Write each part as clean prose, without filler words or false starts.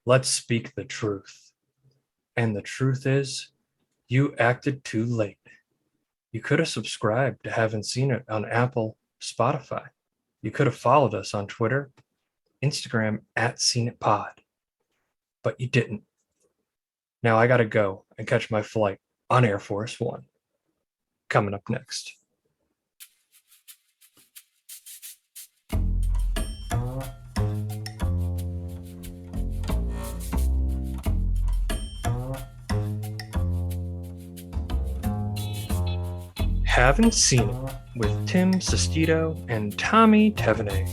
Let's speak the truth. And the truth is, you acted too late. You could have subscribed to Haven't Seen It on Apple, Spotify. You could have followed us on Twitter, Instagram at Seen It Pod, but you didn't. Now I gotta go and catch my flight on Air Force One. Coming up next. Haven't Seen It with Tim Sestito and Tommy Tevenet.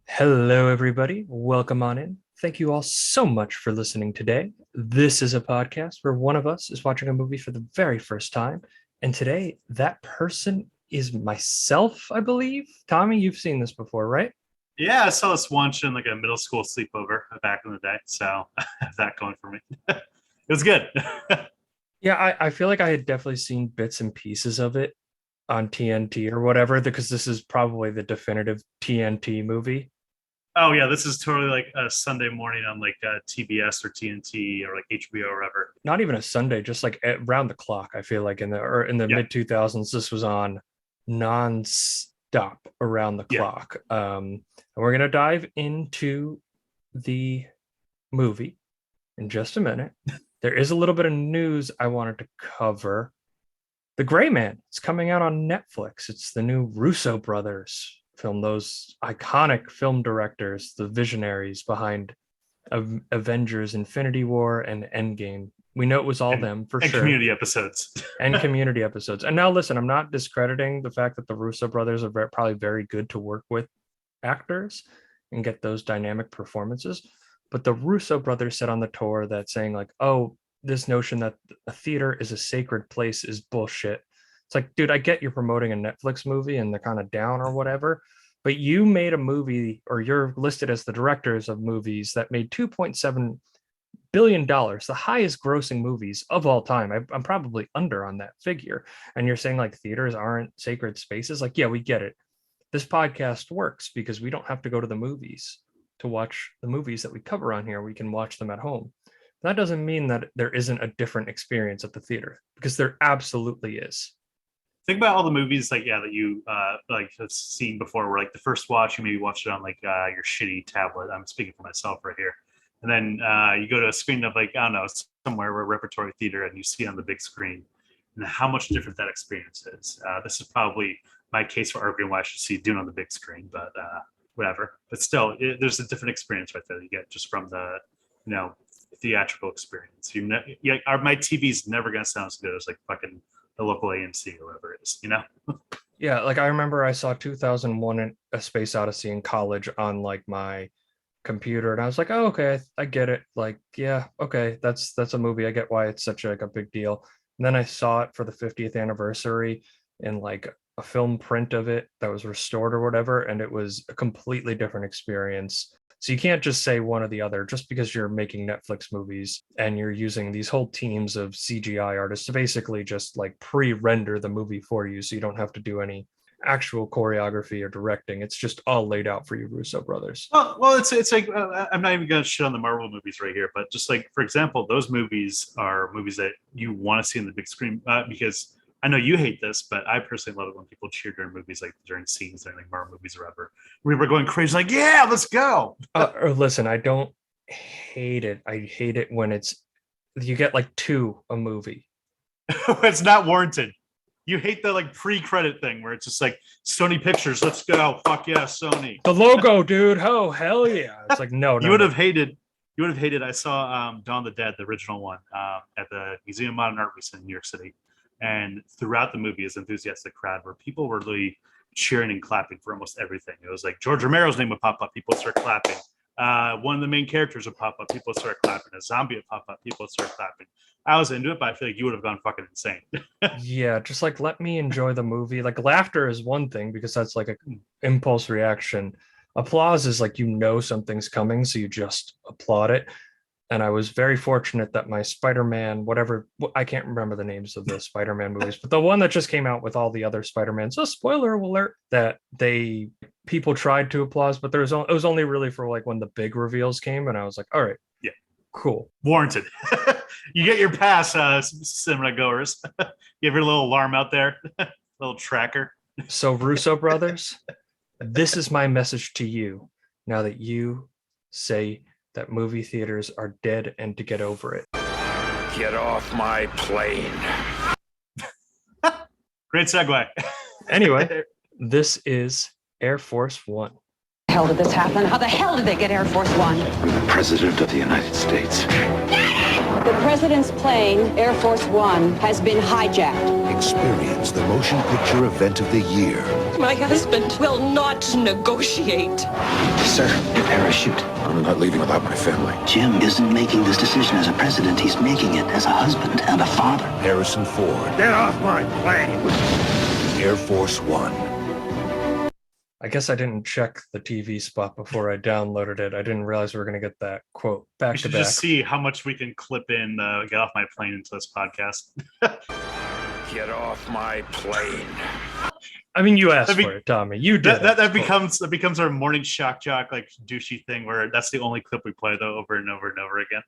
Hello, everybody. Welcome on in. Thank you all so much for listening today. This is a podcast where one of us is watching a movie for the very first time. And today, that person is myself, I believe. Tommy, you've seen this before, right? Yeah, I saw this once in like a middle school sleepover back in the day. So I have that going for me. It was good. Yeah, I feel like I had definitely seen bits and pieces of it on TNT or whatever, because this is probably the definitive TNT movie. Oh yeah, this is totally like a Sunday morning on like TBS or TNT or like HBO or whatever. Not even a Sunday, just like around the clock. I feel like in the Yeah, mid 2000s, this was on non-stop around the yeah. clock. And we're gonna dive into the movie in just a minute. There is a little bit of news I wanted to cover. The Gray Man. It's coming out on Netflix. It's the new Russo brothers film, those iconic film directors, the visionaries behind Avengers Infinity War and Endgame. We know it was all And them for and sure. community episodes. And community episodes. And now listen, I'm not discrediting the fact that the Russo brothers are probably very good to work with actors and get those dynamic performances. But the Russo brothers said on the tour that saying like, oh, this notion that a theater is a sacred place is bullshit. It's like, dude, I get you're promoting a Netflix movie and they're kind of down or whatever, but you made a movie, or you're listed as the directors of movies that made $2.7 billion, the highest grossing movies of all time. I'm probably under on that figure. And you're saying like theaters aren't sacred spaces. Like, yeah, we get it. This podcast works because we don't have to go to the movies to watch the movies that we cover on here. We can watch them at home. That doesn't mean that there isn't a different experience at the theater, because there absolutely is. Think about all the movies like that you like have seen before. Where like the first watch, you maybe watched it on like your shitty tablet. I'm speaking for myself right here. And then you go to a screen of like I don't know somewhere where repertory theater, and you see it on the big screen, and how much different that experience is. This is probably my case for arguing why I should see Dune on the big screen, but whatever. But still, there's a different experience right there you get just from the you know theatrical experience. My TV's never gonna sound as good as like fucking the local AMC or whatever it is. Yeah, like I remember I saw 2001 A Space Odyssey in college on like my computer, and I was like, oh, okay, I get it. Like, yeah, okay, that's a movie. I get why it's such like a big deal. And then I saw it for the 50th anniversary in like a film print of it that was restored or whatever, and it was a completely different experience. So you can't just say one or the other just because you're making Netflix movies and you're using these whole teams of CGI artists to basically just like pre-render the movie for you, so you don't have to do any actual choreography or directing. It's just all laid out for you, Russo brothers. Well, it's like I'm not even gonna shit on the Marvel movies right here, but just like for example, those movies are movies that you want to see in the big screen because I know you hate this, but I personally love it when people cheer during movies, like during scenes during like Marvel movies or whatever. We were going crazy, like yeah, let's go. Or listen, I don't hate it. I hate it when it's you get like two a movie. It's not warranted. You hate the like pre-credit thing where it's just like Sony Pictures, let's go, fuck yeah, Sony. The logo, dude. Oh, hell yeah. It's like, no, You no, would no. have hated. You would have hated. I saw Dawn of the Dead, the original one, at the Museum of Modern Art recently in New York City, and throughout the movie, is enthusiastic crowd where people were really cheering and clapping for almost everything. It was like George Romero's name would pop up, people would start clapping. One of the main characters would pop up, people would start clapping. A zombie would pop up, people would start clapping. I was into it, but I feel like you would have gone fucking insane. Yeah, just like let me enjoy the movie. Like laughter is one thing because that's like a impulse reaction. Applause is like you know something's coming, so you just applaud it. And I was very fortunate that my Spider-Man, whatever, I can't remember the names of the Spider-Man movies, but the one that just came out with all the other Spider-Mans, so spoiler alert, that people tried to applaud, but it was only really for like when the big reveals came, and I was like, all right, Yeah, cool. warranted. You get your pass, cinema goers. You have your little alarm out there, little tracker. So Russo brothers, this is my message to you now that you say that movie theaters are dead and to get over it. Get off my plane. Great segue. Anyway, this is Air Force One. How the hell did this happen? How the hell did they get Air Force One? I'm the President of the United States. The president's plane, Air Force One, has been hijacked. Experience the motion picture event of the year. My husband will not negotiate. Sir, your parachute. I'm not leaving without my family. Jim isn't making this decision as a president. He's making it as a husband and a father. Harrison Ford. Get off my plane. Air Force One. I guess I didn't check the TV spot before I downloaded it. I didn't realize we were going to get that quote back You to should back. just see how much we can clip in Get Off My Plane into this podcast. Get off my plane. I mean, you asked for it, Tommy. You did. That becomes our morning shock jock, like douchey thing where that's the only clip we play though over and over and over again.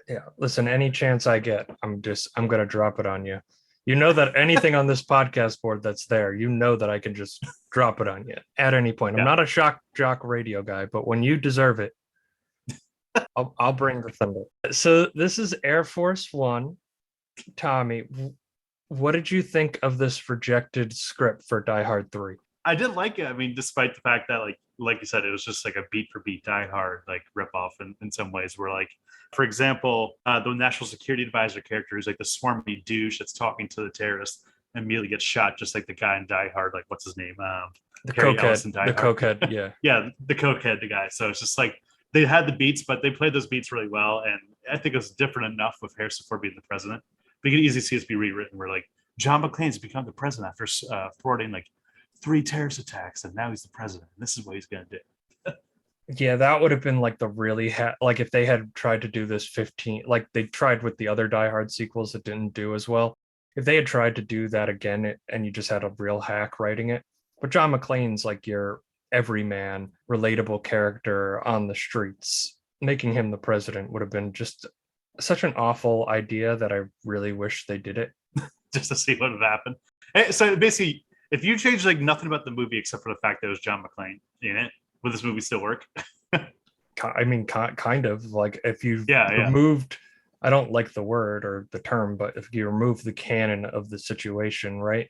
Yeah. Listen, any chance I get, I'm going to drop it on you. You know that anything on this podcast board that's there, you know that I can just drop it on you at any point. I'm not a shock jock radio guy, but when you deserve it, I'll bring the thunder. So this is Air Force One. Tommy, what did you think of this rejected script for Die Hard 3? I did like it. I mean, despite the fact that like you said, it was just like a beat for beat Die Hard like ripoff in some ways. Where like, for example, the national security advisor character is like the swarmy douche that's talking to the terrorist and immediately gets shot, just like the guy in Die Hard. Like, what's his name? The Harry cokehead. The Hard. cokehead. Yeah. Yeah, the cokehead, the guy. So it's just like they had the beats, but they played those beats really well, and I think it was different enough with Harrison Ford being the president. But you can easily see this be rewritten where like John McClane's become the president after thwarting like 3 terrorist attacks, and now he's the president. And this is what he's going to do. Yeah, that would have been like the really like if they had tried to do this 15, like they tried with the other Die Hard sequels that didn't do as well. If they had tried to do that again and you just had a real hack writing it, but John McClane's like your everyman, relatable character on the streets, making him the president would have been just such an awful idea that I really wish they did it. Just to see what would happen. So basically, if you change like nothing about the movie except for the fact that it was John McClane in it, would this movie still work? I mean, kind of like if you Yeah. removed, I don't like the word or the term, but if you remove the canon of the situation, right?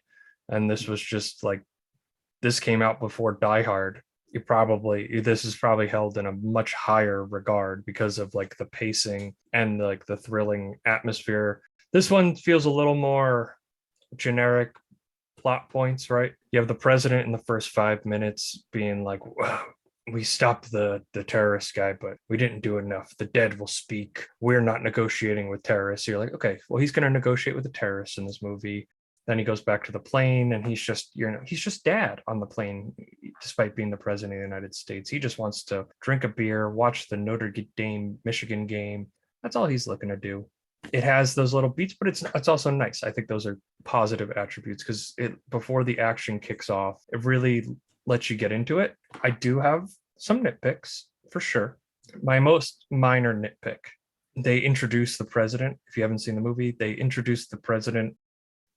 And this was just like, this came out before Die Hard. This is probably held in a much higher regard because of like the pacing and like the thrilling atmosphere. This one feels a little more generic plot points, right? You have the president in the first 5 minutes being like, wow, we stopped the terrorist guy, but we didn't do enough. The dead will speak. We're not negotiating with terrorists. You're like, okay, well, he's going to negotiate with the terrorists in this movie. Then he goes back to the plane and he's just dad on the plane, despite being the president of the United States. He just wants to drink a beer, watch the Notre Dame Michigan game. That's all he's looking to do. It has those little beats, but it's also nice. I think those are positive attributes because before the action kicks off, it really lets you get into it. I do have some nitpicks for sure. My most minor nitpick, they introduced the president. If you haven't seen the movie, they introduced the president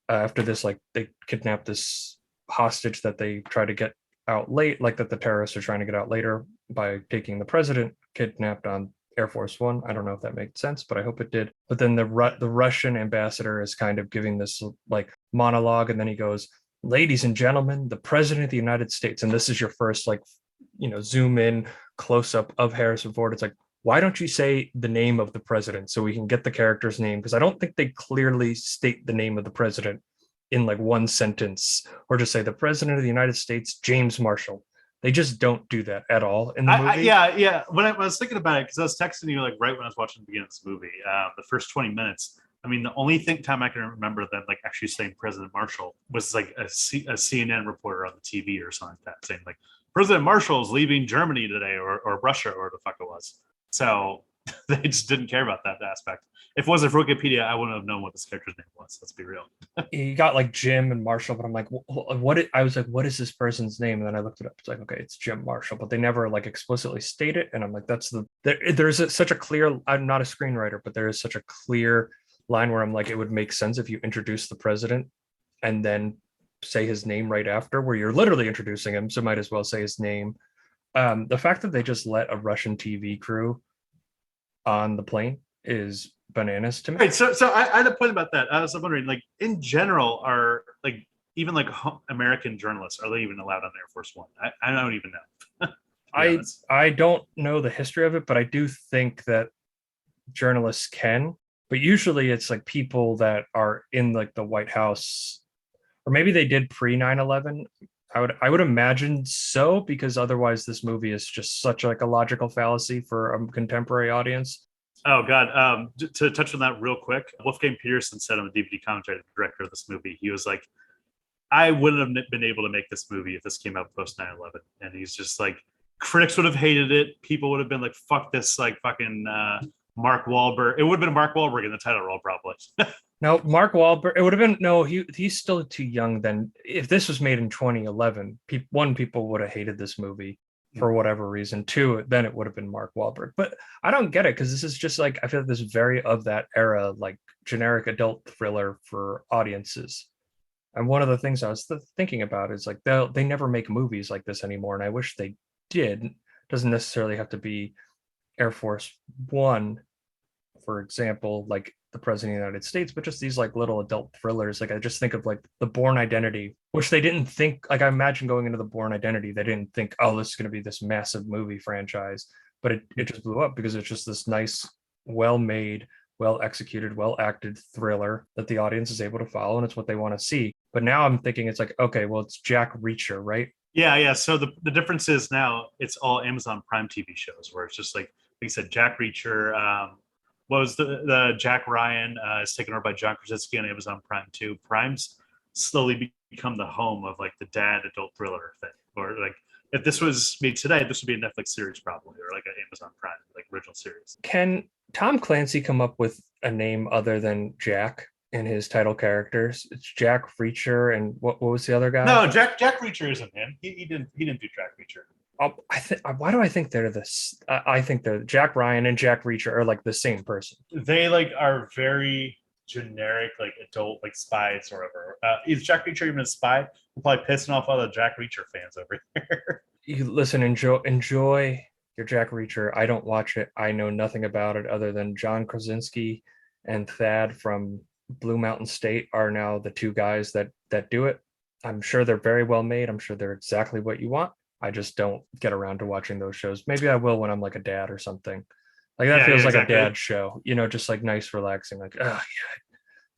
after this, like they kidnapped this hostage that they try to get out late, like that the terrorists are trying to get out later by taking the president kidnapped on Air Force One. I don't know if that made sense, but I hope it did. But then the Russian ambassador is kind of giving this like monologue, and then he goes, "Ladies and gentlemen, the president of the United States," and this is your first like, zoom in close up of Harrison Ford. It's like, why don't you say the name of the president so we can get the character's name? Because I don't think they clearly state the name of the president in like one sentence, or just say the president of the United States, James Marshall. They just don't do that at all in the movie. Yeah. When I was thinking about it, because I was texting you like right when I was watching the beginning of this movie, the first 20 minutes. I mean, the only time I can remember that like actually saying President Marshall was like a CNN reporter on the TV or something like that, saying like President Marshall is leaving Germany today or Russia or the fuck it was. So They just didn't care about that aspect. If it wasn't for Wikipedia, I wouldn't have known what this character's name was. Let's be real. You got like Jim and Marshall, but I'm like, I was like, what is this person's name? And then I looked it up. It's like, okay, it's Jim Marshall, but they never like explicitly state it. And I'm like, such a clear. I'm not a screenwriter, but there is such a clear line where I'm like, it would make sense if you introduce the president and then say his name right after, where you're literally introducing him. So might as well say his name. The fact that they just let a Russian TV crew on the plane is bananas to me. Right. So I had a point about that. I was wondering, like, in general, are like even like American journalists, are they even allowed on Air Force One? I don't even know. I don't know the history of it, but I do think that journalists can. But usually it's like people that are in like the White House, or maybe they did pre 9/11. I would imagine so, because otherwise this movie is just such like a logical fallacy for a contemporary audience. Oh God! To touch on that real quick, Wolfgang Peterson said on the DVD commentary, the director of this movie, he was like, "I wouldn't have been able to make this movie if this came out post 9/11," and he's just like, critics would have hated it. People would have been like, "Fuck this!" Like fucking Mark Wahlberg. It would have been Mark Wahlberg in the title role, probably. No, Mark Wahlberg. It would have been no. He's still too young. Then, if this was made in 2011, people would have hated this movie for whatever reason. Two, then it would have been Mark Wahlberg. But I don't get it, because this is just like, I feel like this is very of that era, like generic adult thriller for audiences. And one of the things I was thinking about is like they never make movies like this anymore, and I wish they did. It doesn't necessarily have to be Air Force One, for example, like the President of the United States, but just these like little adult thrillers. Like I just think of like the Bourne Identity, which they didn't think, like I imagine going into the Bourne Identity, they didn't think, oh, this is going to be this massive movie franchise, but it just blew up because it's just this nice, well-made, well-executed, well-acted thriller that the audience is able to follow, and it's what they want to see. But now I'm thinking it's like, okay, well, it's Jack Reacher, right? Yeah. So the difference is now it's all Amazon Prime TV shows, where it's just like you said, Jack Reacher. What was the Jack Ryan is taken over by John Krasinski on Amazon Prime too. Prime's slowly become the home of like the dad adult thriller thing. Or like if this was made today, this would be a Netflix series probably, or like an Amazon Prime like original series. Can Tom Clancy come up with a name other than Jack in his title characters? It's Jack Reacher, and what was the other guy? No, Jack Reacher isn't him. He didn't do Jack Reacher. Why do I think they're this? I think they're Jack Ryan and Jack Reacher are like the same person. They like are very generic, like adult, like spies or whatever. Is Jack Reacher even a spy? We're probably pissing off all the Jack Reacher fans over here. You listen, enjoy your Jack Reacher. I don't watch it. I know nothing about it other than John Krasinski and Thad from Blue Mountain State are now the two guys that do it. I'm sure they're very well made. I'm sure they're exactly what you want. I just don't get around to watching those shows. Maybe I will when I'm like a dad or something. Like that feels like exactly. A dad show, just like nice, relaxing. Like, oh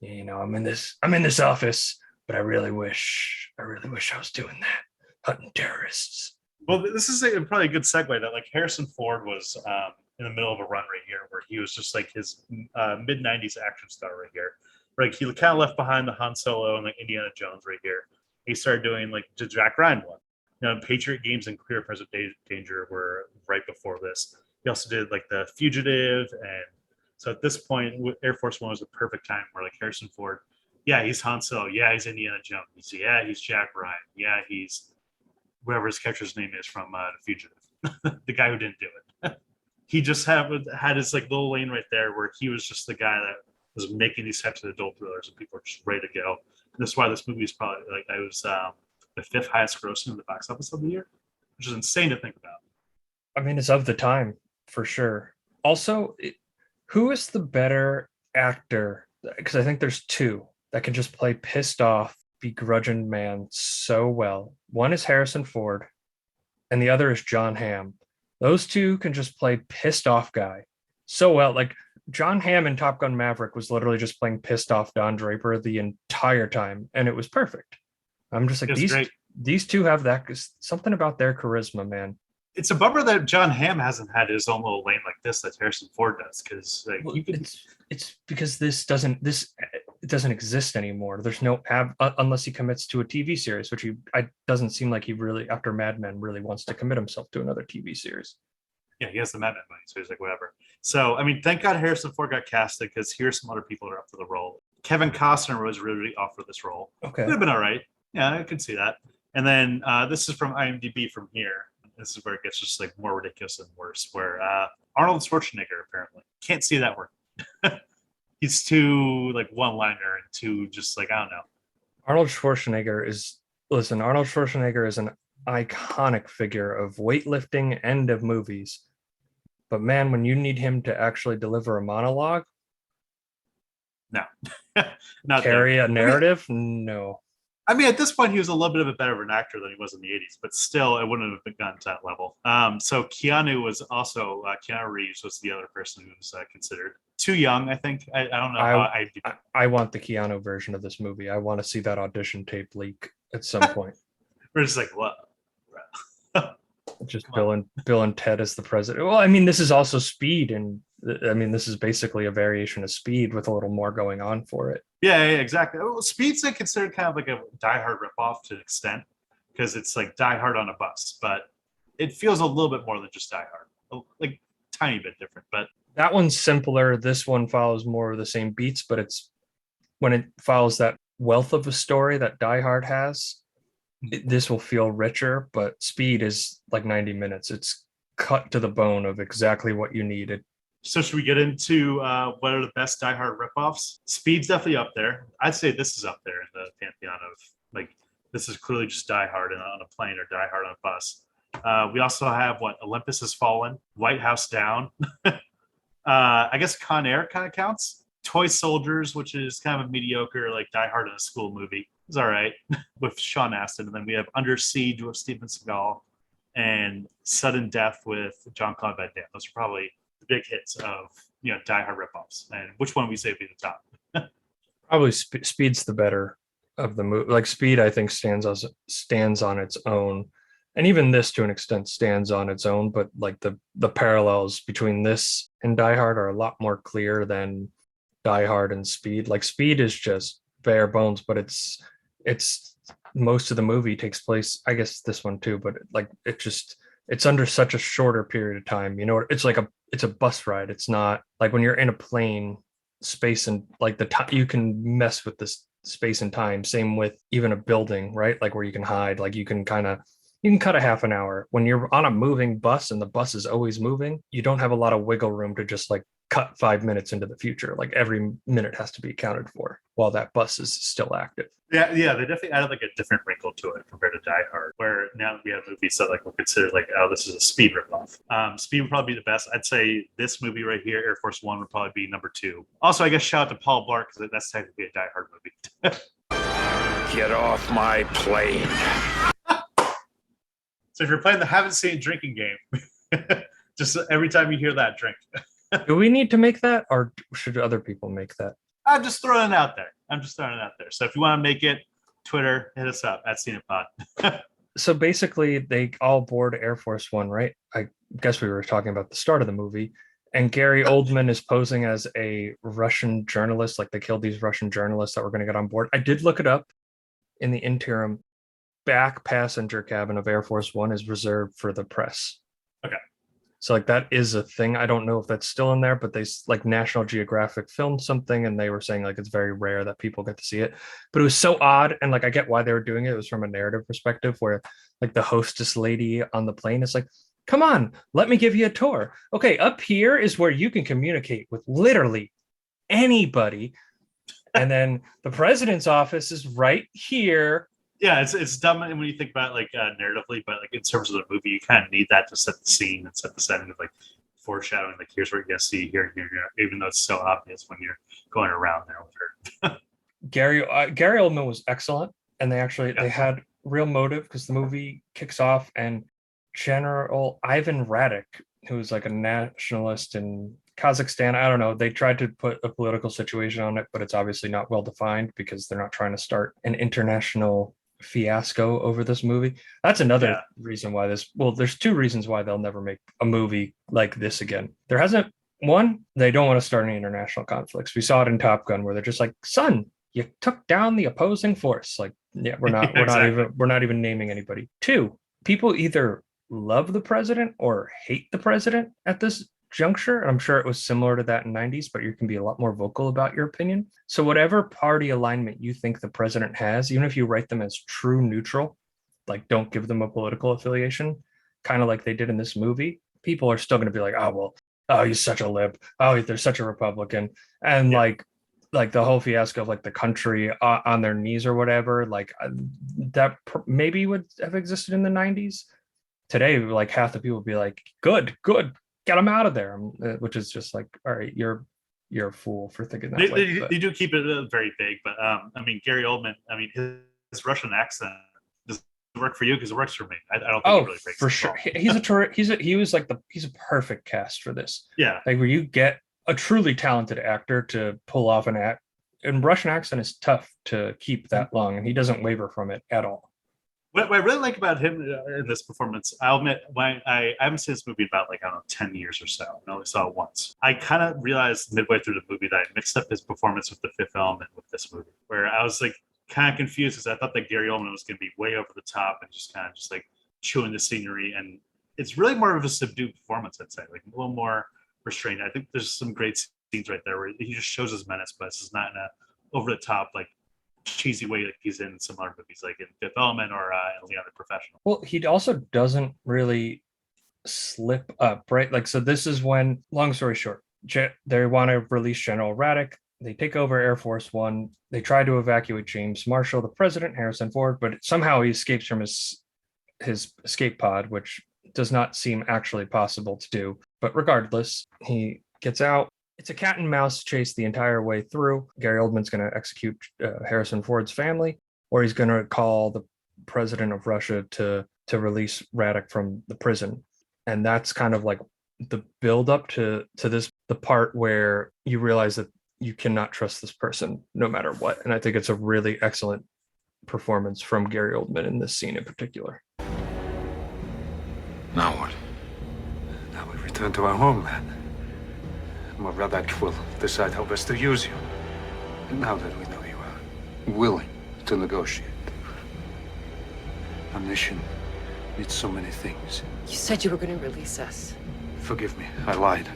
yeah, I'm in this office, but I really wish I was doing that, hunting terrorists. Well, this is probably a good segue that like Harrison Ford was in the middle of a run right here, where he was just like his mid 90s action star right here. Like he kind of left behind the Han Solo and like Indiana Jones right here. He started doing like the Jack Ryan one. Patriot Games and Clear Present Danger were right before this. He also did like The Fugitive, and so at this point, Air Force One was the perfect time where like Harrison Ford, yeah, he's Han Solo, yeah, he's Indiana Jones, he's Jack Ryan, yeah, he's whoever his character's name is from The Fugitive, the guy who didn't do it. He just had his like little lane right there where he was just the guy that was making these types of adult thrillers, and people were just ready to go. And that's why this movie is probably like I was. The fifth highest grossing in the box office of the year, which is insane to think about. I mean, it's of the time for sure. Also, who is the better actor? Because I think there's two that can just play pissed off, begrudging man so well. One is Harrison Ford, and the other is John Hamm. Those two can just play pissed off guy so well. Like John Hamm in Top Gun Maverick was literally just playing pissed off Don Draper the entire time, and it was perfect. I'm just like, these two have that something about their charisma, man. It's a bummer that John Hamm hasn't had his own little lane like this that Harrison Ford does, because like, it's because this doesn't exist anymore. There's no unless he commits to a TV series, which doesn't seem like he really, after Mad Men, really wants to commit himself to another TV series. Yeah, he has the Mad Men money, so he's like, whatever. So, I mean, thank God Harrison Ford got casted because here's some other people that are up for the role. Kevin Costner was really up for this role. Okay. Would have been all right. Yeah, I could see that. And then this is from IMDb from here. This is where it gets just like more ridiculous and worse. Where Arnold Schwarzenegger apparently can't see that work. He's too like one-liner and too just like I don't know. Arnold Schwarzenegger is an iconic figure of weightlifting and of movies. But man, when you need him to actually deliver a monologue, No, not carry there. a narrative, no. I mean, at this point, he was a little bit of a better of an actor than he was in the 80s, but still, it wouldn't have gotten to that level. So Keanu was also, Keanu Reeves was the other person who was considered. Too young, I think. I don't know how I want the Keanu version of this movie. I want to see that audition tape leak at some point. We're just like, what? Just Bill and Ted as the president. Well, I mean, this is also Speed, and I mean, this is basically a variation of Speed with a little more going on for it. Yeah, exactly. Well, Speed's considered kind of like a Die Hard ripoff to an extent because it's like Die Hard on a bus, but it feels a little bit more than just Die Hard, like tiny bit different. But that one's simpler. This one follows more of the same beats, but it's when it follows that wealth of a story that Die Hard has. This will feel richer, but Speed is like 90 minutes. It's cut to the bone of exactly what you needed. So should we get into what are the best Die Hard ripoffs? Speed's definitely up there. I'd say this is up there in the pantheon of like this is clearly just Die Hard on a plane or Die Hard on a bus. We also have Olympus Has Fallen, White House Down. I guess Con Air kind of counts. Toy Soldiers, which is kind of a mediocre like Die Hard in a school movie. It's all right with Sean Astin. And then we have Under Siege with Steven Seagal and Sudden Death with Jean-Claude Van Damme. Those are probably the big hits of Die Hard ripoffs. And which one we say would be the top? Probably Speed's the better of the movie. Like Speed, I think stands on its own, and even this to an extent stands on its own. But like the parallels between this and Die Hard are a lot more clear than Die Hard and Speed. Like Speed is just bare bones, but it's most of the movie takes place. I guess this one too, but it's under such a shorter period of time. It's like it's a bus ride. It's not like when you're in a plane, space and like the time you can mess with this space and time. Same with even a building, right? Like where you can hide, like you can cut a half an hour. When you're on a moving bus and the bus is always moving, you don't have a lot of wiggle room to just like cut 5 minutes into the future. Like every minute has to be accounted for while that bus is still active. Yeah, they definitely added like a different wrinkle to it compared to Die Hard, where now we have movies that like we'll consider like, oh, this is a Speed ripoff. Speed would probably be the best. I'd say this movie right here, Air Force One, would probably be number 2. Also, I guess shout out to Paul Blart because that's technically a Die Hard movie. Get off my plane. So if you're playing the haven't seen drinking game, just every time you hear that, drink. Do we need to make that, or should other people make that? I'm just throwing it out there. So if you want to make it, Twitter, hit us up at CinePod. So basically, they all board Air Force One, right? I guess we were talking about the start of the movie. And Gary Oldman is posing as a Russian journalist. Like they killed these Russian journalists that were going to get on board. I did look it up. In the interim, back passenger cabin of Air Force One is reserved for the press. Okay. So like that is a thing. I don't know if that's still in there, but they like National Geographic filmed something and they were saying like it's very rare that people get to see it. But it was so odd, and like I get why they were doing it. It was from a narrative perspective where like the hostess lady on the plane is like, come on, let me give you a tour. Okay, up here is where you can communicate with literally anybody. And then the president's office is right here. Yeah, it's dumb when you think about it, like narratively, but like in terms of the movie, you kind of need that to set the scene and set the setting of like foreshadowing. Like here's what you're gonna see here, even though it's so obvious when you're going around there with her. Gary Oldman was excellent, and they had real motive because the movie kicks off and General Ivan Radek, who's like a nationalist in Kazakhstan, I don't know, they tried to put a political situation on it, but it's obviously not well defined because they're not trying to start an international fiasco over this movie. That's another reason why there's 2 reasons why they'll never make a movie like this again. There hasn't one, they don't want to start any international conflicts. We saw it in Top Gun where they're just like, son, you took down the opposing force. Like, yeah, we're not even naming anybody. 2, people either love the president or hate the president at this juncture. I'm sure it was similar to that in '90s, but you can be a lot more vocal about your opinion. So whatever party alignment you think the president has, even if you write them as true neutral, like don't give them a political affiliation, kind of like they did in this movie, people are still going to be like, oh well, oh he's such a lib, oh they're such a Republican, and like the whole fiasco of like the country on their knees or whatever, like maybe would have existed in the '90s. Today, like half the people would be like, good, get him out of there, which is just like, all right, you're a fool for thinking that way. They do keep it very vague, but I mean, Gary Oldman, I mean, his Russian accent does it work for you? Because it works for me. I don't think it really breaks for sure. He's a perfect cast for this. Yeah, like where you get a truly talented actor to pull off an act, and Russian accent is tough to keep that long, and he doesn't waver from it at all. What I really like about him in this performance, I'll admit, when I haven't seen this movie in about 10 years or so. I only saw it once. I kind of realized midway through the movie that I mixed up his performance with The Fifth Element with this movie, where I was like kind of confused because I thought that Gary Oldman was going to be way over the top and just like chewing the scenery, and it's really more of a subdued performance. I'd say like a little more restrained. I think there's some great scenes right there where he just shows his menace, but it's not in a over the top like cheesy way like he's in similar movies like in Fifth Element or Leon the Professional. Well, he also doesn't really slip up, right? Like, so this is when, long story short, they want to release General Radek. They take over Air Force One. They try to evacuate James Marshall, the president, Harrison Ford, but somehow he escapes from his escape pod, which does not seem actually possible to do. But regardless, he gets out. It's a cat and mouse chase the entire way through. Gary Oldman's going to execute Harrison Ford's family, or he's going to call the president of Russia to release Radek from the prison. And that's kind of like the build up to this, the part where you realize that you cannot trust this person no matter what. And I think it's a really excellent performance from Gary Oldman in this scene in particular. Now what? Now we return to our homeland. Well, Radek will decide how best to use you. And now that we know you are willing to negotiate, our mission needs so many things. You said you were going to release us. Forgive me, I lied.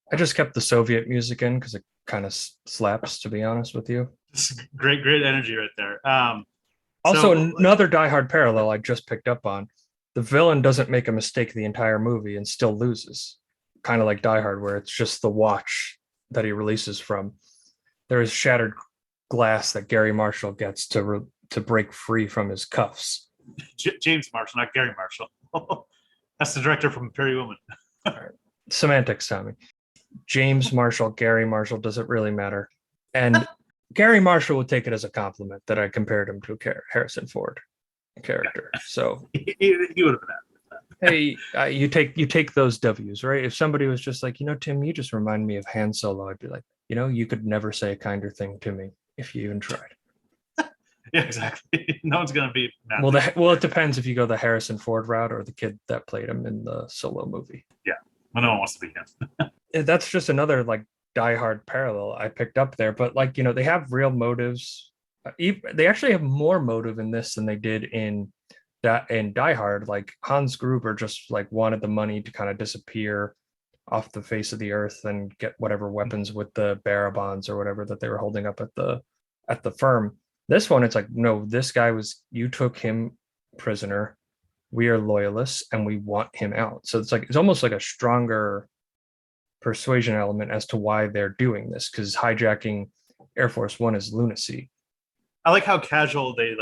I just kept the Soviet music in because it kind of slaps, to be honest with you. Great energy right there. Also, another Die Hard parallel I just picked up on. The villain doesn't make a mistake the entire movie and still loses. Kind of like Die Hard, where it's just the watch that he releases from. There is shattered glass that Gary Marshall gets to break free from his cuffs. James Marshall, not Gary Marshall. That's the director from Pretty Woman. Right. Semantics, Tommy. James Marshall, Gary Marshall, doesn't really matter. And Gary Marshall would take it as a compliment that I compared him to a Harrison Ford character. So he would have been happy with that. Hey, you take those W's, right? If somebody was just like, Tim, you just remind me of Han Solo, I'd be like, you could never say a kinder thing to me if you even tried. Yeah, exactly. No one's gonna be mad. Well, it depends if you go the Harrison Ford route or the kid that played him in the Solo movie. Yeah, well, no one wants to be him. That's just another like Die Hard parallel I picked up there. But like, they have real motives. They actually have more motive in this than they did in Die Hard. Like Hans Gruber just like wanted the money to kind of disappear off the face of the earth and get whatever weapons with the bearer bonds or whatever that they were holding up at the firm. This one, it's like, no, this guy you took him prisoner. We are loyalists and we want him out. So it's almost like a stronger persuasion element as to why they're doing this, because hijacking Air Force One is lunacy. I like how casual they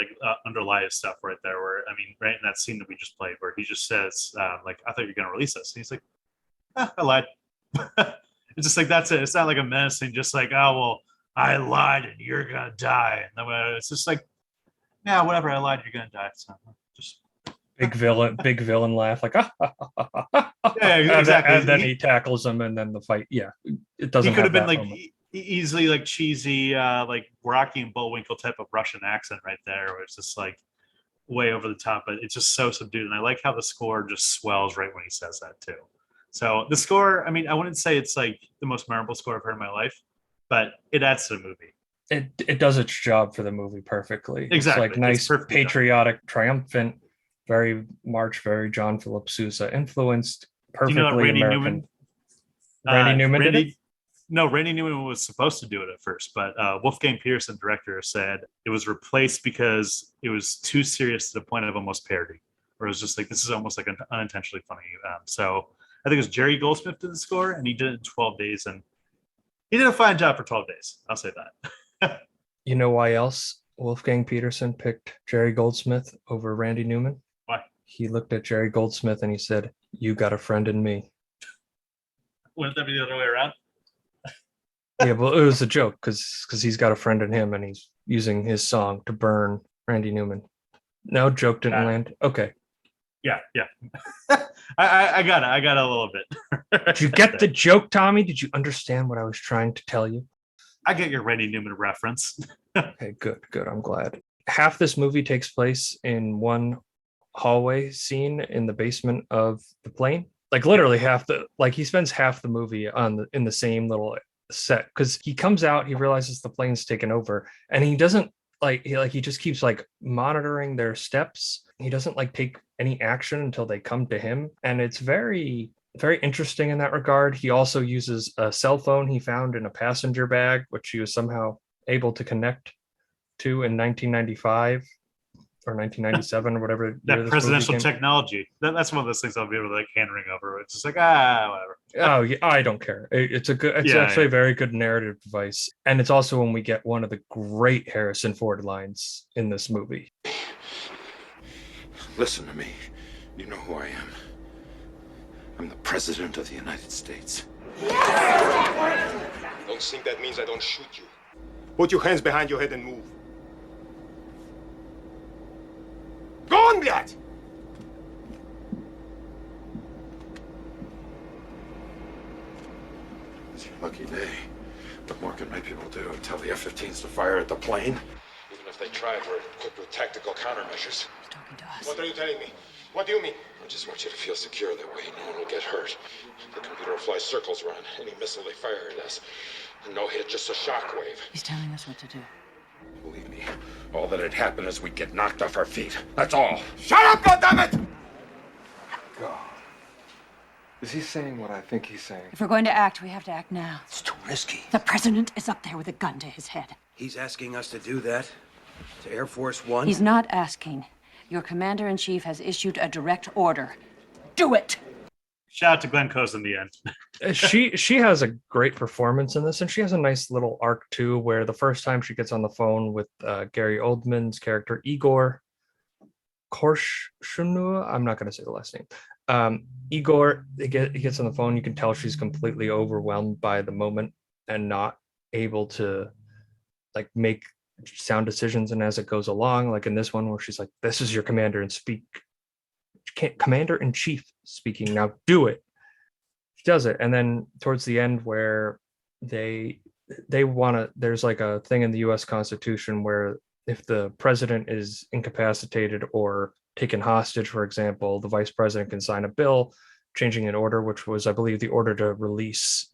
underlie his stuff right there. Where right in that scene that we just played, where he just says, "I thought you were going to release us," and he's like, "I lied." It's just like that's it. It's not like a menacing, just like, oh well, I lied and you're gonna die. And then it's just like, yeah, whatever, I lied, you're gonna die. So just Big villain laugh, like yeah, exactly. and then he tackles him, and then the fight. Yeah, it doesn't. He could have been that like moment. easily like cheesy, like Rocky and Bullwinkle type of Russian accent right there, where it's just like way over the top, but it's just so subdued. And I like how the score just swells right when he says that too. So the score, I mean, I wouldn't say it's like the most memorable score I've heard in my life, but it adds to the movie. It does its job for the movie perfectly. Exactly. It's like nice, It's patriotic, triumphant, very March, very John Philip Sousa influenced, Do you know perfectly that Randy American. Newman? Randy Newman did it? No, Randy Newman was supposed to do it at first, but Wolfgang Peterson, director, said it was replaced because it was too serious to the point of almost parody, or it was just like, this is almost like an unintentionally funny. So I think it was Jerry Goldsmith did the score, and he did it in 12 days, and he did a fine job for 12 days. I'll say that. You know why else Wolfgang Peterson picked Jerry Goldsmith over Randy Newman? Why? He looked at Jerry Goldsmith and he said, "You got a friend in me." Wouldn't that be the other way around? Yeah, well, it was a joke because he's got a friend in him, and he's using his song to burn Randy Newman. No, joke didn't land. Okay. Yeah. I got it. I got it a little bit. Did you get the joke, Tommy? Did you understand what I was trying to tell you? I get your Randy Newman reference. Okay, good. I'm glad. Half this movie takes place in one hallway scene in the basement of the plane. Like literally he spends half the movie in the same little set, because he comes out, he realizes the plane's taken over, and he doesn't he just keeps like monitoring their steps. He doesn't like take any action until they come to him, and it's very interesting in that regard. He also uses a cell phone he found in a passenger bag, which he was somehow able to connect to in 1995 or 1997 or whatever. That presidential technology. That's one of those things I'll be able to like hand wring over. It's just like, whatever. Oh yeah, I don't care. It's actually a very good narrative device. And it's also when we get one of the great Harrison Ford lines in this movie. Listen to me. You know who I am. I'm the President of the United States. Don't think that means I don't shoot you. Put your hands behind your head and move. Go on, блядь! It's your lucky day. What more can my people do? Tell the F-15s to fire at the plane? Even if they tried, we're equipped with tactical countermeasures. He's talking to us. What are you telling me? What do you mean? I just want you to feel secure. That way no one will get hurt. The computer will fly circles around any missile they fire at us. And no hit, just a shockwave. He's telling us what to do. Believe me, all that'd happen is we'd get knocked off our feet. That's all. Shut up, goddammit! God. Is he saying what I think he's saying? If we're going to act, we have to act now. It's too risky. The president is up there with a gun to his head. He's asking us to do that? To Air Force One? He's not asking. Your commander-in-chief has issued a direct order. Do it! Shout out to Glenn Close in the end. She has a great performance in this, and she has a nice little arc too, where the first time she gets on the phone with Gary Oldman's character Igor Korshunua, I'm not going to say the last name. Igor, he gets on the phone. You can tell she's completely overwhelmed by the moment and not able to like make sound decisions. And as it goes along, like in this one where she's like, "This is your commander in chief speaking. Now do it." She does it, and then towards the end, where they want to, there's like a thing in the U.S. Constitution where if the president is incapacitated or taken hostage, for example, the vice president can sign a bill changing an order, which was, I believe, the order to release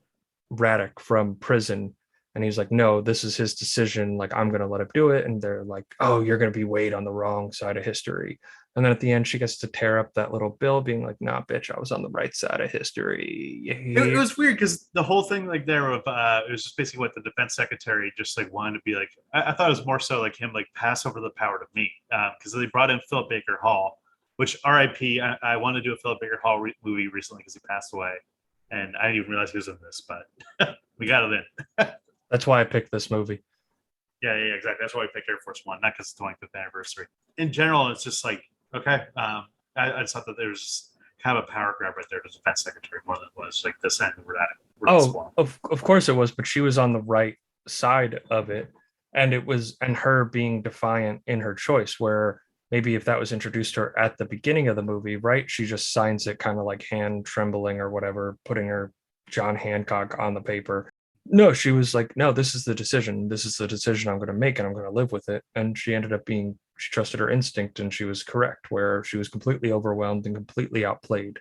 Radek from prison. And he's like, "No, this is his decision. Like, I'm going to let him do it." And they're like, "Oh, you're going to be weighed on the wrong side of history." And then at the end, she gets to tear up that little bill, being like, "Nah, bitch, I was on the right side of history." It was weird because the whole thing, like, there of it was just basically what the defense secretary just like wanted to be like. I thought it was more so like him like pass over the power to me, because they brought in Philip Baker Hall, which R.I.P. I wanted to do a Philip Baker Hall movie recently because he passed away, and I didn't even realize he was in this, but we got it in. That's why I picked this movie. Yeah, exactly. That's why we picked Air Force One, not because it's the 25th anniversary. In general, it's just like, okay. I just thought that there was kind of a power grab right there to the defense secretary more than it was like this end of Radek. Oh, of course it was, but she was on the right side of it, and it was and her being defiant in her choice. Where maybe if that was introduced to her at the beginning of the movie, right, she just signs it kind of like hand trembling or whatever, putting her John Hancock on the paper. No, she was like, no, this is the decision. This is the decision I'm going to make, and I'm going to live with it. And she ended up being she trusted her instinct, and she was correct. Where she was completely overwhelmed and completely outplayed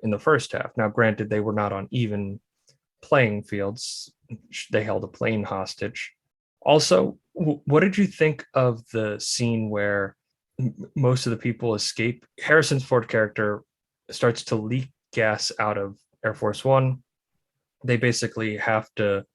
in the first half. Now, granted, they were not on even playing fields. They held a plane hostage. Also, what did you think of the scene where most of the people escape? Harrison's Ford character starts to leak gas out of Air Force One. They basically have to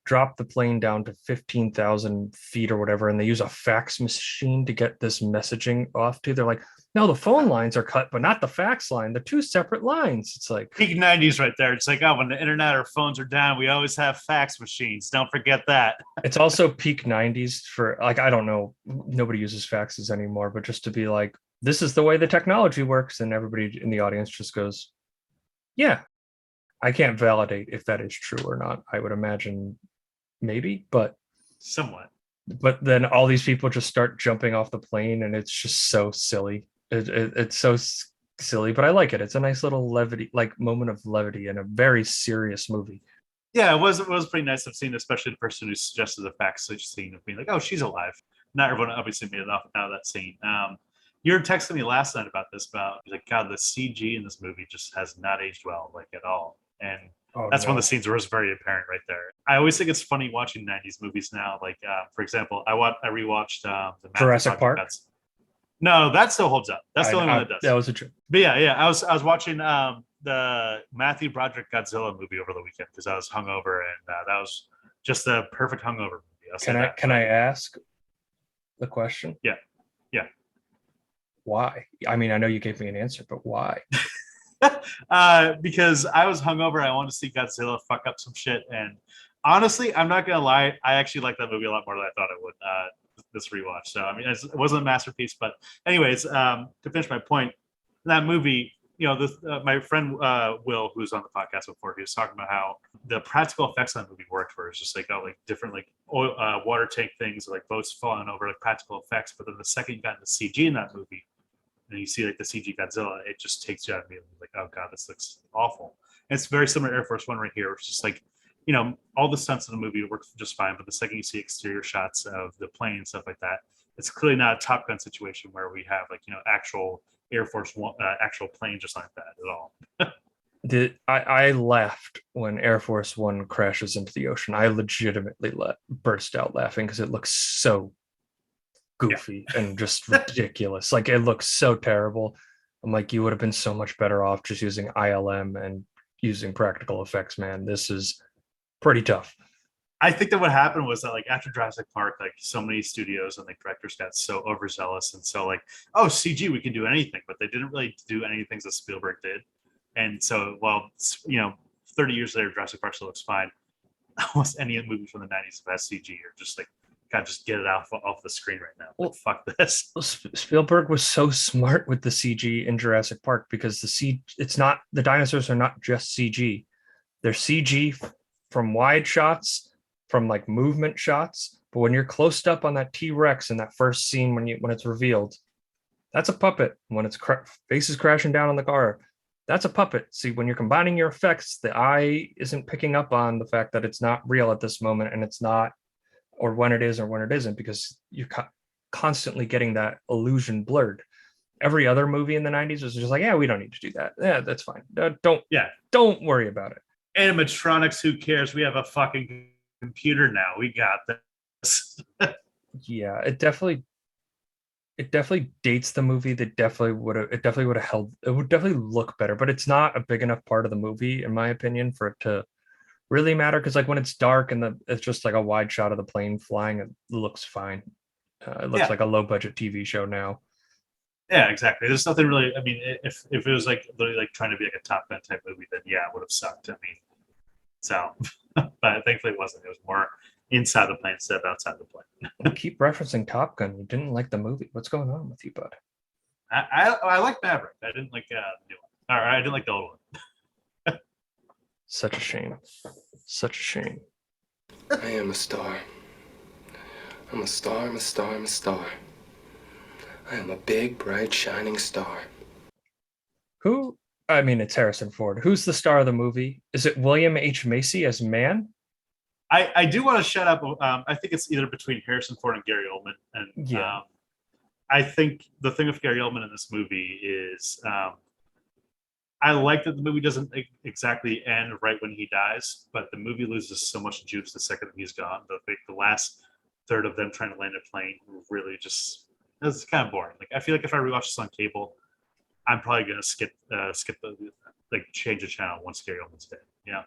drop the plane down to 15,000 feet or whatever, and they use a fax machine to get this messaging off to. They're like, no, the phone lines are cut, but not the fax line. They're two separate lines. It's like peak 90s right there. It's like, oh, when the internet or phones are down, we always have fax machines. Don't forget that. It's also peak 90s for like, I don't know, nobody uses faxes anymore, but just to be like, this is the way the technology works. And everybody in the audience just goes, yeah. I can't validate if that is true or not. I would imagine maybe, but somewhat. But then all these people just start jumping off the plane, and it's just so silly. It's so silly, but I like it. It's a nice little levity, like moment of levity in a very serious movie. Yeah, it was pretty nice. I've seen, especially the person who suggested the fact scene of being like, "Oh, she's alive." Not everyone obviously made it out of that scene. You were texting me last night about this. About like, God, the CG in this movie just has not aged well, like at all. And that's one of the scenes where it's very apparent right there. I always think it's funny watching 90s movies now. Like, for example, I rewatched the Jurassic Park. No, that still holds up. That's the only one that does. That was a joke. But yeah. I was watching the Matthew Broderick Godzilla movie over the weekend because I was hungover, and that was just a perfect hungover movie. Can I ask the question? Yeah. Why? I mean, I know you gave me an answer, but why? Because I was hungover. I wanted to see Godzilla fuck up some shit, and honestly, I'm not gonna lie, I actually like that movie a lot more than I thought I would. This rewatch. So I mean, it wasn't a masterpiece, but anyways, to finish my point, that movie, you know, my friend Will, who's on the podcast before, he was talking about how the practical effects on that movie worked, where it's just like different oil, water tank things, like boats falling over, like practical effects. But then the second you got into CG in that movie, and you see like the CG Godzilla, it just takes you out of me. Like, oh god, this looks awful. And it's very similar to Air Force One right here. It's just like, you know, all the stunts in the movie work just fine, but the second you see exterior shots of the plane and stuff like that, it's clearly not a Top Gun situation where we have like, you know, actual Air Force One, actual plane just like that at all. I laughed when Air Force One crashes into the ocean. I legitimately burst out laughing because it looks so goofy and just ridiculous. Like, it looks so terrible. I'm like, you would have been so much better off just using ILM and using practical effects, man. This is pretty tough. I think that what happened was that like after Jurassic Park, like so many studios and like directors got so overzealous and so like, oh, CG, we can do anything, but they didn't really do any things that Spielberg did. And so, well, you know, 30 years later, Jurassic Park still looks fine. Almost any movie from the 90s that has CG are just like, God, just get it off the screen right now. Like, fuck this. Spielberg was so smart with the CG in Jurassic Park because it's not, the dinosaurs are not just CG. They're CG from wide shots, from like movement shots. But when you're close up on that T-Rex in that first scene, when it's revealed, that's a puppet. When its face is crashing down on the car, that's a puppet. See, when you're combining your effects, the eye isn't picking up on the fact that it's not real at this moment, and it's not, or when it is or when it isn't, because you're constantly getting that illusion blurred. Every other movie in the 90s was just like, yeah, we don't need to do that. Yeah, that's fine. Don't worry about it. Animatronics, who cares? We have a fucking computer now. We got this. Yeah, it definitely dates the movie. It definitely would have held, it would definitely look better, but it's not a big enough part of the movie, in my opinion, for it to really matter. Because like when it's dark and it's just like a wide shot of the plane flying, it looks fine. It looks like a low budget TV show now. Yeah, exactly. There's nothing really. I mean, if it was like literally like trying to be like a Top Gun type movie, then yeah, it would have sucked. I mean, so, but thankfully it wasn't. It was more inside the plane instead of outside the plane. You keep referencing Top Gun. You didn't like the movie. What's going on with you, bud? I like Maverick. I didn't like the new one. Or I didn't like the old one. Such a shame. Such a shame. I am a star. I'm a star, I'm a star, I'm a star. I am a big, bright, shining star. Who? I mean, it's Harrison Ford. Who's the star of the movie? Is it William H. Macy as Man? I do want to shout out. I think it's either between Harrison Ford and Gary Oldman, and Yeah. I think the thing with Gary Oldman in this movie is I like that the movie doesn't exactly end right when he dies, but the movie loses so much juice the second that he's gone. The last third of them trying to land a plane really just it's kind of boring. Like I feel like if I rewatch this on cable, I'm probably gonna skip the change the channel once Gary Oldman's dead. Yeah.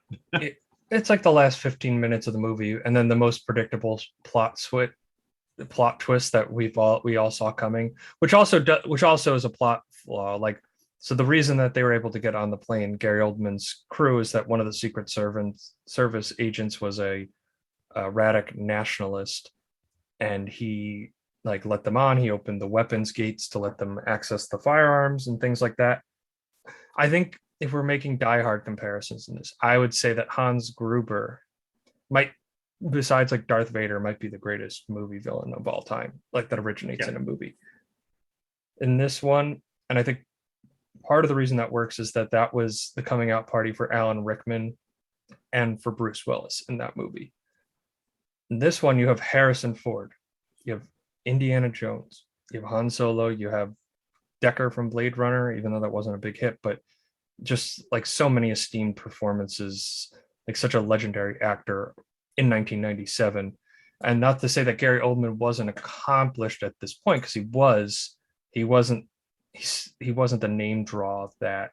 It's like the last 15 minutes of the movie, and then the most predictable plot twist that we all saw coming, which also is a plot flaw. Like, so the reason that they were able to get on the plane, Gary Oldman's crew, is that one of the Secret Service agents was a radical nationalist, and he like let them on. He opened the weapons gates to let them access the firearms and things like that. I think if we're making Die Hard comparisons in this, I would say that Hans Gruber might, besides like Darth Vader, might be the greatest movie villain of all time, like that originates in a movie. In this one, and I think part of the reason that works is that was the coming out party for Alan Rickman and for Bruce Willis in that movie. In this one, you have Harrison Ford, you have Indiana Jones, you have Han Solo, you have Decker from Blade Runner, even though that wasn't a big hit, but just like so many esteemed performances, like such a legendary actor in 1997. And not to say that Gary Oldman wasn't accomplished at this point, because he wasn't the name draw that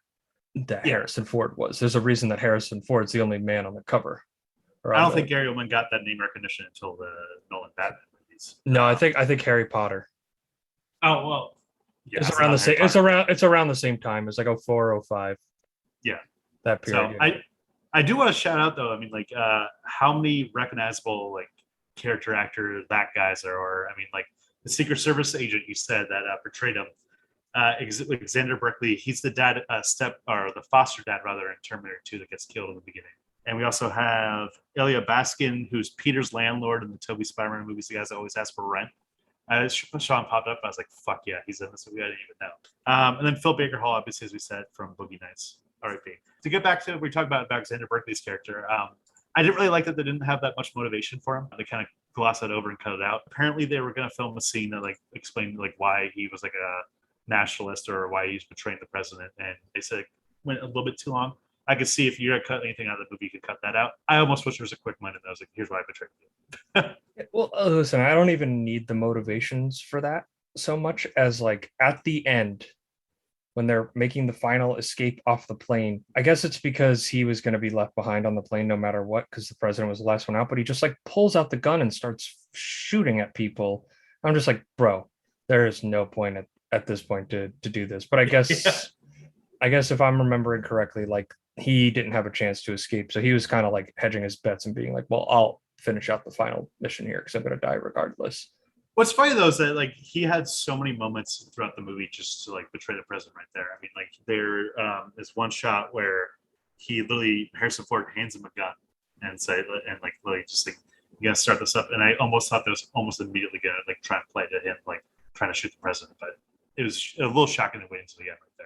Harrison Ford was. There's a reason that Harrison Ford's the only man on the cover. I don't think Gary Oldman got that name recognition until the Nolan Batman movies. No, I think Harry Potter. Oh well, yeah, it's around the same. It's around the same time. It's like 04, 05. Yeah, that period. So I do want to shout out though. I mean, like how many recognizable like character actors that guys are, or I mean, like the Secret Service agent you said that portrayed him. Xander Berkeley, he's the dad, the foster dad rather in Terminator 2 that gets killed in the beginning. And we also have Elia Baskin, who's Peter's landlord in the Tobey Spider-Man movies. The guys that always ask for rent. Sean popped up. I was like, "Fuck yeah, he's in this movie." I didn't even know. And then Phil Baker Hall, obviously, as we said, from Boogie Nights. R.I.P. To get back to we talked about Xander Berkeley's character. I didn't really like that they didn't have that much motivation for him. They kind of glossed that over and cut it out. Apparently, they were going to film a scene that like explained like why he was like a nationalist or why he's betraying the president, and they said it went a little bit too long. I could see if you had cut anything out of the movie, you could cut that out. I almost wish there was a quick moment that was like, here's why I betrayed you. Well, listen, I don't even need the motivations for that so much as like at the end when they're making the final escape off the plane. I guess it's because he was going to be left behind on the plane no matter what, because the president was the last one out, but he just like pulls out the gun and starts shooting at people. I'm just like, bro, there is no point at this point to do this. But I guess if I'm remembering correctly, like he didn't have a chance to escape, so he was kind of like hedging his bets and being like, well, I'll finish out the final mission here because I'm going to die regardless. What's funny though is that like he had so many moments throughout the movie just to like betray the president right there. I mean, like there is one shot where Harrison Ford hands him a gun and like literally just like, you gotta start this up. And I almost thought that was almost immediately gonna like try and play to him like trying to shoot the president, but it was a little shocking to wait until the end right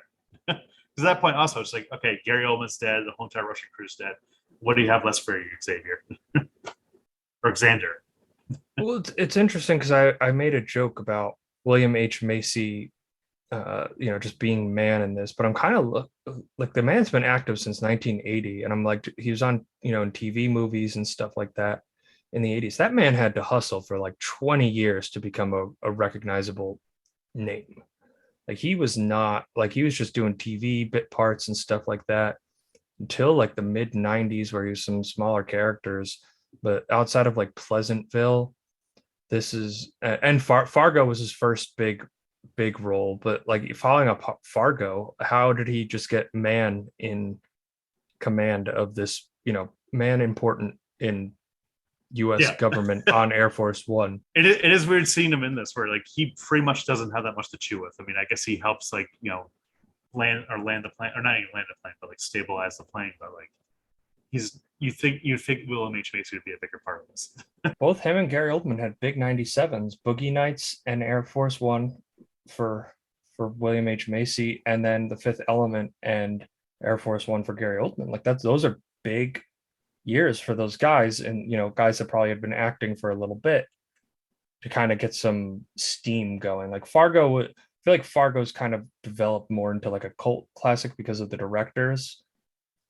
there. Because at that point also it's like, okay, Gary Oldman's dead, the whole entire Russian crew's dead. What do you have left for you, Xavier? Or Xander? Well, it's interesting because I made a joke about William H. Macy, just being man in this, but I'm kind of like the man's been active since 1980, and I'm like, he was on in TV movies and stuff like that in the 80s. That man had to hustle for like 20 years to become a recognizable name. Like he was just doing TV bit parts and stuff like that until like the mid 90s, where he was some smaller characters. But outside of like Pleasantville, this is and Fargo was his first big role. But like following up Fargo, how did he just get man in command of this, man important in U.S. government on Air Force One? It is weird seeing him in this, where like he pretty much doesn't have that much to chew with. I mean, I guess he helps like land the plane, or not even land the plane, but like stabilize the plane. But like you'd think William H. Macy would be a bigger part of this. Both him and Gary Oldman had big 97s, Boogie Nights and Air Force One for William H. Macy, and then The Fifth Element and Air Force One for Gary Oldman. Like those are big years for those guys, and guys that probably had been acting for a little bit to kind of get some steam going. Like Fargo, I feel like Fargo's kind of developed more into like a cult classic because of the directors,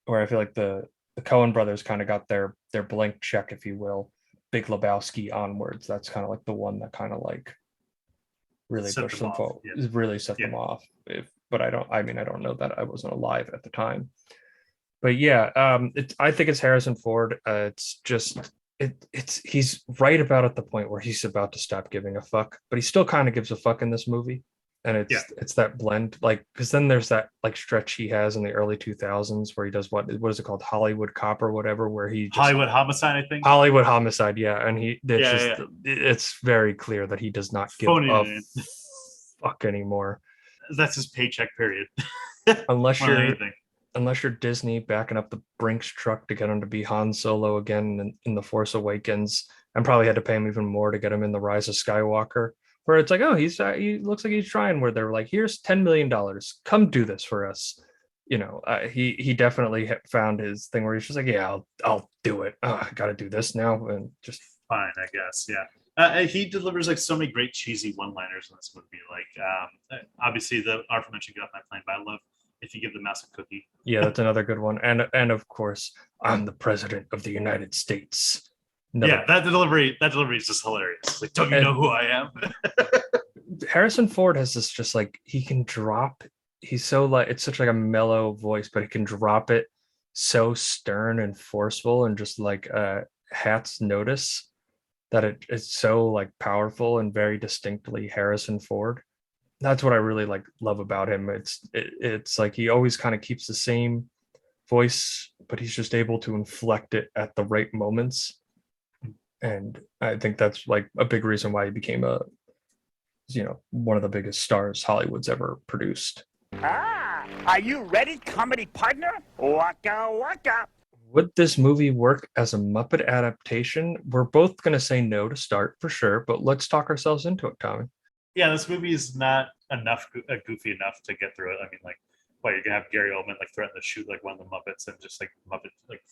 where I feel like the Coen brothers kind of got their blank check, if you will. Big Lebowski onwards. That's kind of like the one that kind of like really pushed them forward. Yeah. Really set them off. But I don't know that. I wasn't alive at the time. But yeah, I think it's Harrison Ford. It's just he's right about at the point where he's about to stop giving a fuck, but he still kind of gives a fuck in this movie. And it's that blend, like, because then there's that like stretch he has in the early 2000s where he does what is it called, Hollywood Cop or whatever, where he Hollywood Homicide, I think. Hollywood Homicide, yeah, and it's very clear that he does not give a fuck anymore. That's his paycheck period. unless you're Disney backing up the Brinks truck to get him to be Han Solo again in The Force Awakens, and probably had to pay him even more to get him in The Rise of Skywalker. Where it's like, oh, he looks like he's trying. Where they're like, here's $10 million, come do this for us. He definitely found his thing where he's just like, yeah, I'll do it. I got to do this now, and just fine, I guess. Yeah, he delivers like so many great cheesy one-liners in this movie. Like, obviously the aforementioned "Get Off My Plane," but I love "If You Give the Mouse a Cookie." Yeah, that's another good one. And of course, I'm the president of the United States. Yeah, that delivery is just hilarious. Like, don't you know who I am? Harrison Ford has this just like, he can drop, he's so like, it's such like a mellow voice, but he can drop it so stern and forceful, and just like hats notice that it's so like powerful and very distinctly Harrison Ford. That's what I really like love about him. It's like he always kind of keeps the same voice, but he's just able to inflect it at the right moments. And I think that's like a big reason why he became one of the biggest stars Hollywood's ever produced. Are you ready, comedy partner? Waka waka. Would this movie work as a Muppet adaptation? We're both going to say no to start for sure, but let's talk ourselves into it, Tommy. Yeah, this movie is not goofy enough to get through it. I mean, like, you're gonna have Gary Oldman like threaten to shoot like one of the Muppets, and just like Muppet like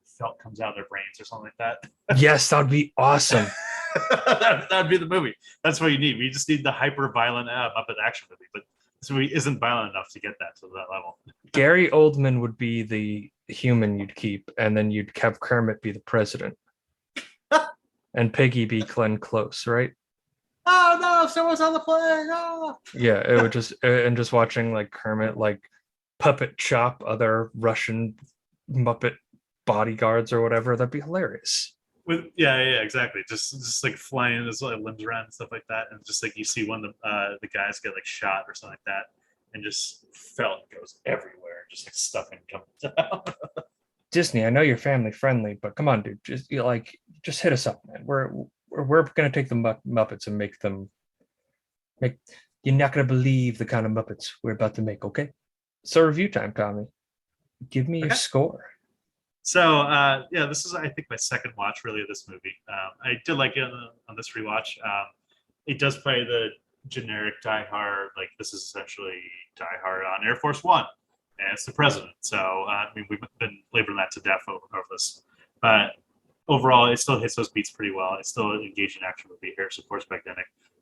felt comes out of their brains or something like that. Yes, that would be awesome. That'd be the movie. That's what you need. We just need the hyper violent Muppet action movie, but this movie isn't violent enough to get that to that level. Gary Oldman would be the human you'd keep, and then you'd have Kermit be the president, and Piggy be Glenn Close, right? Oh no, someone's on the plane. Oh. Yeah, it would just watching like Kermit like puppet chop other Russian Muppet bodyguards or whatever, that'd be hilarious. Yeah, exactly. Just like flying his like limbs around and stuff like that, and just like you see one of the guys get like shot or something like that, and just felt goes everywhere, just like stuffing comes out. Disney, I know you're family friendly, but come on, dude, just hit us up, man. We're gonna take the Muppets and make. You're not gonna believe the kind of Muppets we're about to make. Okay, so review time, Tommy. Give me your score. So this is I think my second watch really of this movie. I did like it on this rewatch. It does play the generic Die Hard, like this is essentially Die Hard on Air Force One, and it's the president. So I mean we've been laboring that to death over this, but overall it still hits those beats pretty well. It's still an engaging action movie. Harrison Ford's back then.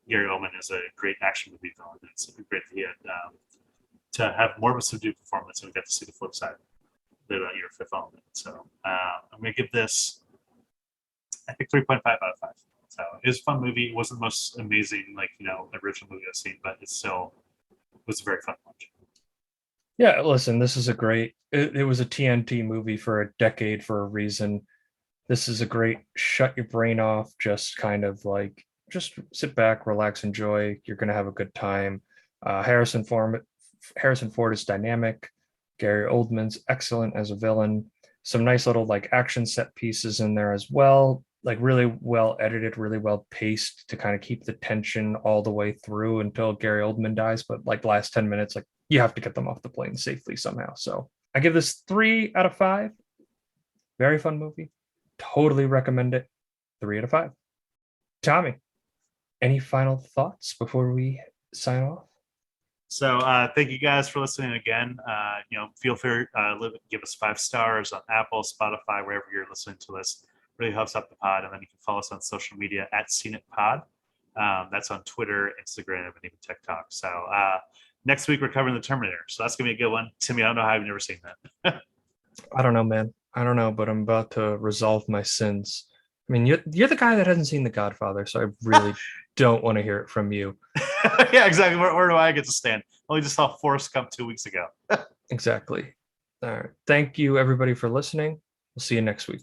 Gary Oldman is a great action movie villain. It's great that he had to have more of a subdued performance, and we got to see the flip side. Your Fifth Element. So I'm gonna give this, I think, 3.5 out of 5. So it was a fun movie. It wasn't the most amazing, original movie I've seen, but it still was a very fun watch. Yeah, listen, this is it was a TNT movie for a decade for a reason. This is a great shut your brain off, just kind of like just sit back, relax, enjoy. You're gonna have a good time. Harrison Ford is dynamic. Gary Oldman's excellent as a villain. Some nice little like action set pieces in there as well. Like really well edited, really well paced to kind of keep the tension all the way through until Gary Oldman dies. But like the last 10 minutes, like you have to get them off the plane safely somehow. So I give this 3 out of 5. Very fun movie. Totally recommend it. 3 out of 5. Tommy, any final thoughts before we sign off? So thank you guys for listening again. Feel free give us 5 stars on Apple, Spotify, wherever you're listening to this. Really helps out the pod. And then you can follow us on social media at SeenItPod. That's on Twitter, Instagram, and even TikTok. So next week we're covering The Terminator. So that's gonna be a good one. Timmy, I don't know how I've never seen that. I don't know, man. I don't know, but I'm about to resolve my sins. I mean, you're the guy that hasn't seen The Godfather, so I really don't want to hear it from you. Yeah, exactly. Where do I get to stand? Only just saw Forrest Gump 2 weeks ago. Exactly. All right. Thank you, everybody, for listening. We'll see you next week.